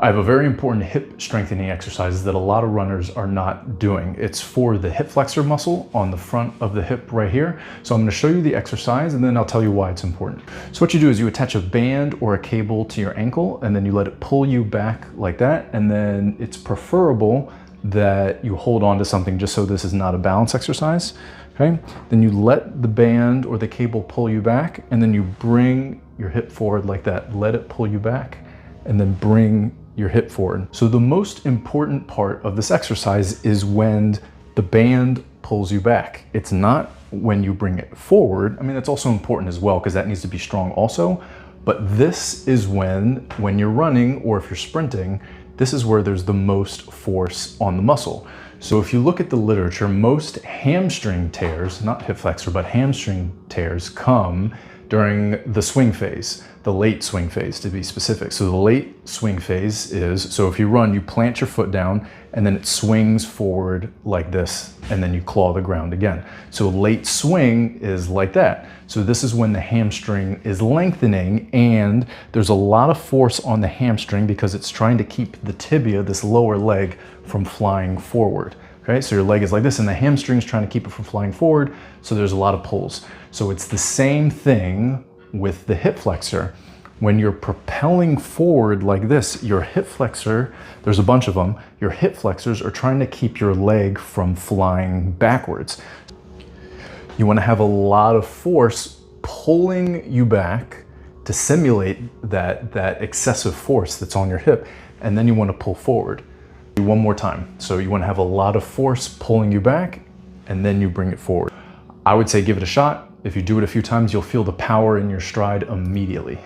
I have a very important hip strengthening exercise that a lot of runners are not doing. It's for the hip flexor muscle on the front of the hip right here. So I'm going to show you the exercise and then I'll tell you why it's important. So what you do is you attach a band or a cable to your ankle and then you let it pull you back like that. And then it's preferable that you hold on to something just so this is not a balance exercise. Okay, then you let the band or the cable pull you back and then you bring your hip forward like that. Let it pull you back and then bring your hip forward. So the most important part of this exercise is when the band pulls you back. It's not when you bring it forward. I mean, that's also important as well because that needs to be strong also. But this is when you're running or if you're sprinting, this is where there's the most force on the muscle. So if you look at the literature, most hamstring tears, not hip flexor, but hamstring tears come during the swing phase, the late swing phase to be specific. So the late swing phase is, so if you run, you plant your foot down and then it swings forward like this and then you claw the ground again. So late swing is like that. So this is when the hamstring is lengthening and there's a lot of force on the hamstring because it's trying to keep the tibia, this lower leg, from flying forward. Okay, so your leg is like this and the hamstring's trying to keep it from flying forward, so there's a lot of pulls. So it's the same thing with the hip flexor. When you're propelling forward like this, your hip flexor, there's a bunch of them, your hip flexors are trying to keep your leg from flying backwards. You want to have a lot of force pulling you back to simulate that excessive force that's on your hip, and then you want to pull forward. One more time. So you want to have a lot of force pulling you back and then you bring it forward. I would say give it a shot. If you do it a few times, you'll feel the power in your stride immediately.